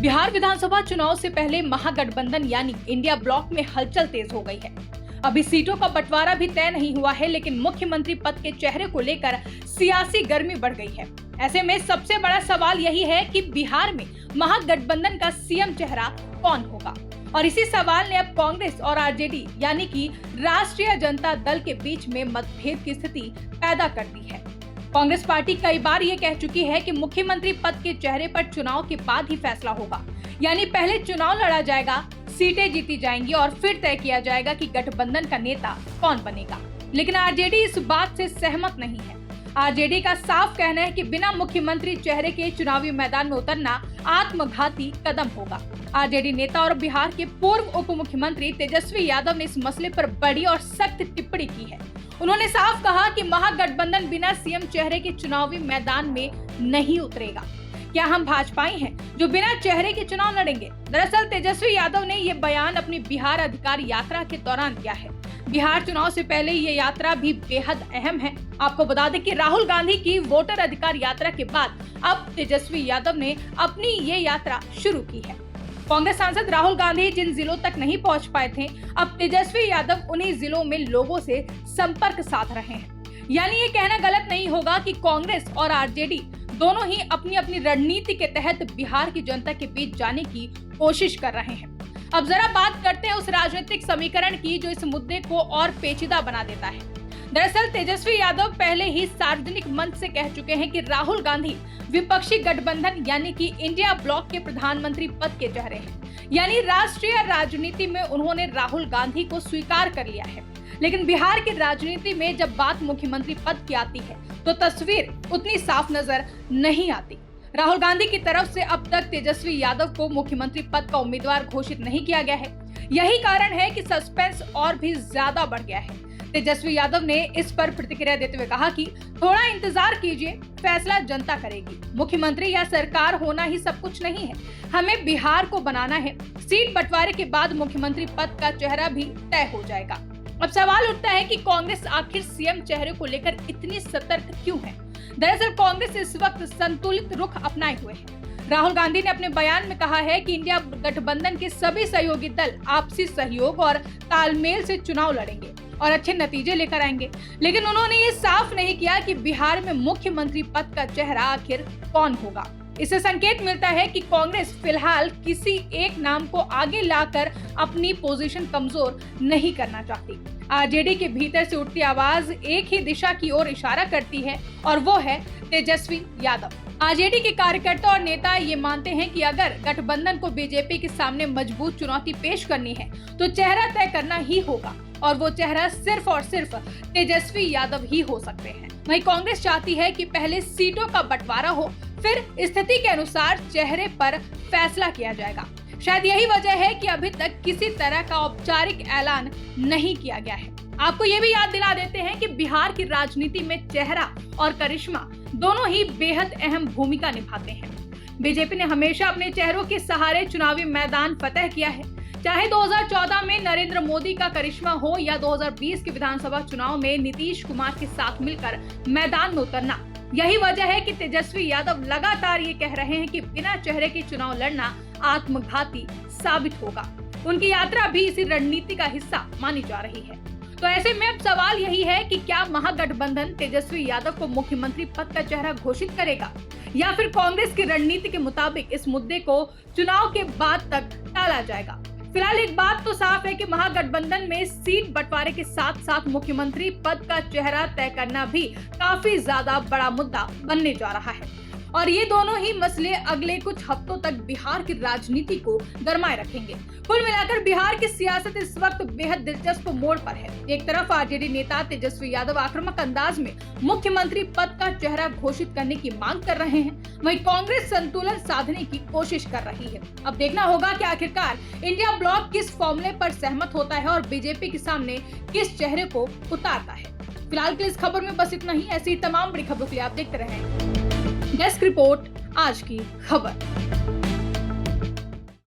बिहार विधानसभा चुनाव से पहले महागठबंधन यानी इंडिया ब्लॉक में हलचल तेज हो गई है। अभी सीटों का बंटवारा भी तय नहीं हुआ है, लेकिन मुख्यमंत्री पद के चेहरे को लेकर सियासी गर्मी बढ़ गई है। ऐसे में सबसे बड़ा सवाल यही है कि बिहार में महागठबंधन का सीएम चेहरा कौन होगा, और इसी सवाल ने अब कांग्रेस और आरजेडी यानी कि राष्ट्रीय जनता दल के बीच में मतभेद की स्थिति पैदा कर दी है। कांग्रेस पार्टी कई बार ये कह चुकी है कि मुख्यमंत्री पद के चेहरे पर चुनाव के बाद ही फैसला होगा, यानी पहले चुनाव लड़ा जाएगा, सीटें जीती जाएंगी और फिर तय किया जाएगा कि गठबंधन का नेता कौन बनेगा। लेकिन आरजेडी इस बात से सहमत नहीं है। आरजेडी का साफ कहना है कि बिना मुख्यमंत्री चेहरे के चुनावी मैदान में उतरना आत्मघाती कदम होगा। आरजेडी नेता और बिहार के पूर्व उप मुख्यमंत्री तेजस्वी यादव ने इस मसले पर बड़ी और सख्त टिप्पणी की है। उन्होंने साफ कहा कि महागठबंधन बिना सीएम चेहरे के चुनावी मैदान में नहीं उतरेगा। क्या हम भाजपाई हैं जो बिना चेहरे के चुनाव लड़ेंगे? दरअसल तेजस्वी यादव ने ये बयान अपनी बिहार अधिकार यात्रा के दौरान दिया है। बिहार चुनाव से पहले ये यात्रा भी बेहद अहम है। आपको बता दें कि राहुल गांधी की वोटर अधिकार यात्रा के बाद अब तेजस्वी यादव ने अपनी ये यात्रा शुरू की है। कांग्रेस सांसद राहुल गांधी जिन जिलों तक नहीं पहुंच पाए थे, अब तेजस्वी यादव उन्हीं जिलों में लोगों से संपर्क साध रहे हैं। यानी ये कहना गलत नहीं होगा कि कांग्रेस और आरजेडी दोनों ही अपनी अपनी रणनीति के तहत बिहार की जनता के बीच जाने की कोशिश कर रहे हैं। अब जरा बात करते हैं उस राजनीतिक समीकरण की जो इस मुद्दे को और पेचीदा बना देता है। दरअसल तेजस्वी यादव पहले ही सार्वजनिक मंच से कह चुके हैं कि राहुल गांधी विपक्षी गठबंधन यानी कि इंडिया ब्लॉक के प्रधानमंत्री पद के चेहरे हैं। यानी राष्ट्रीय राजनीति में उन्होंने राहुल गांधी को स्वीकार कर लिया है। लेकिन बिहार की राजनीति में जब बात मुख्यमंत्री पद की आती है तो तस्वीर उतनी साफ नजर नहीं आती। राहुल गांधी की तरफ से अब तक तेजस्वी यादव को मुख्यमंत्री पद का उम्मीदवार घोषित नहीं किया गया है। यही कारण है कि सस्पेंस और भी ज्यादा बढ़ गया है। तेजस्वी यादव ने इस पर प्रतिक्रिया देते हुए कहा कि थोड़ा इंतजार कीजिए, फैसला जनता करेगी। मुख्यमंत्री या सरकार होना ही सब कुछ नहीं है, हमें बिहार को बनाना है। सीट बंटवारे के बाद मुख्यमंत्री पद का चेहरा भी तय हो जाएगा। अब सवाल उठता है कि कांग्रेस आखिर सीएम चेहरे को लेकर इतनी सतर्क क्यों है? दरअसल कांग्रेस इस वक्त संतुलित रुख अपनाए हुए है। राहुल गांधी ने अपने बयान में कहा है कि इंडिया गठबंधन के सभी सहयोगी दल आपसी सहयोग और तालमेल से चुनाव लड़ेंगे और अच्छे नतीजे लेकर आएंगे। लेकिन उन्होंने ये साफ नहीं किया कि बिहार में मुख्यमंत्री पद का चेहरा आखिर कौन होगा। इससे संकेत मिलता है कि कांग्रेस फिलहाल किसी एक नाम को आगे लाकर अपनी पोजीशन कमजोर नहीं करना चाहती। आरजेडी के भीतर से उठती आवाज एक ही दिशा की ओर इशारा करती है और वो है तेजस्वी यादव। आरजेडी के कार्यकर्ता और नेता ये मानते हैं कि अगर गठबंधन को बीजेपी के सामने मजबूत चुनौती पेश करनी है तो चेहरा तय करना ही होगा, और वो चेहरा सिर्फ और सिर्फ तेजस्वी यादव ही हो सकते हैं। वहीं कांग्रेस चाहती है कि पहले सीटों का बंटवारा हो, फिर स्थिति के अनुसार चेहरे पर फैसला किया जाएगा। शायद यही वजह है कि अभी तक किसी तरह का औपचारिक ऐलान नहीं किया गया है। आपको ये भी याद दिला देते हैं कि बिहार की राजनीति में चेहरा और करिश्मा दोनों ही बेहद अहम भूमिका निभाते हैं। बीजेपी ने हमेशा अपने चेहरों के सहारे चुनावी मैदान फतह किया है, चाहे 2014 में नरेंद्र मोदी का करिश्मा हो या 2020 के विधानसभा चुनाव में नीतीश कुमार के साथ मिलकर मैदान में उतरना। यही वजह है कि तेजस्वी यादव लगातार ये कह रहे हैं कि बिना चेहरे के चुनाव लड़ना आत्मघाती साबित होगा। उनकी यात्रा भी इसी रणनीति का हिस्सा मानी जा रही है। तो ऐसे में अब सवाल यही है कि क्या महागठबंधन तेजस्वी यादव को मुख्यमंत्री पद का चेहरा घोषित करेगा, या फिर कांग्रेस की रणनीति के मुताबिक इस मुद्दे को चुनाव के बाद तक टाला जाएगा। फिलहाल एक बात तो साफ है कि महागठबंधन में सीट बंटवारे के साथ साथ मुख्यमंत्री पद का चेहरा तय करना भी काफी ज्यादा बड़ा मुद्दा बनने जा रहा है, और ये दोनों ही मसले अगले कुछ हफ्तों तक बिहार की राजनीति को गरमाए रखेंगे। कुल मिलाकर बिहार की सियासत इस वक्त बेहद दिलचस्प मोड़ पर है। एक तरफ आरजेडी नेता तेजस्वी यादव आक्रामक अंदाज में मुख्यमंत्री पद का चेहरा घोषित करने की मांग कर रहे हैं, वहीं कांग्रेस संतुलन साधने की कोशिश कर रही है। अब देखना होगा कि आखिरकार इंडिया ब्लॉक किस फॉर्मूले पर सहमत होता है और बीजेपी के सामने किस चेहरे को उतारता है। फिलहाल के इस खबर में बस इतना ही। ऐसी तमाम बड़ी खबरों के लिए आप देखते रहें डेस्क रिपोर्ट, आज की खबर।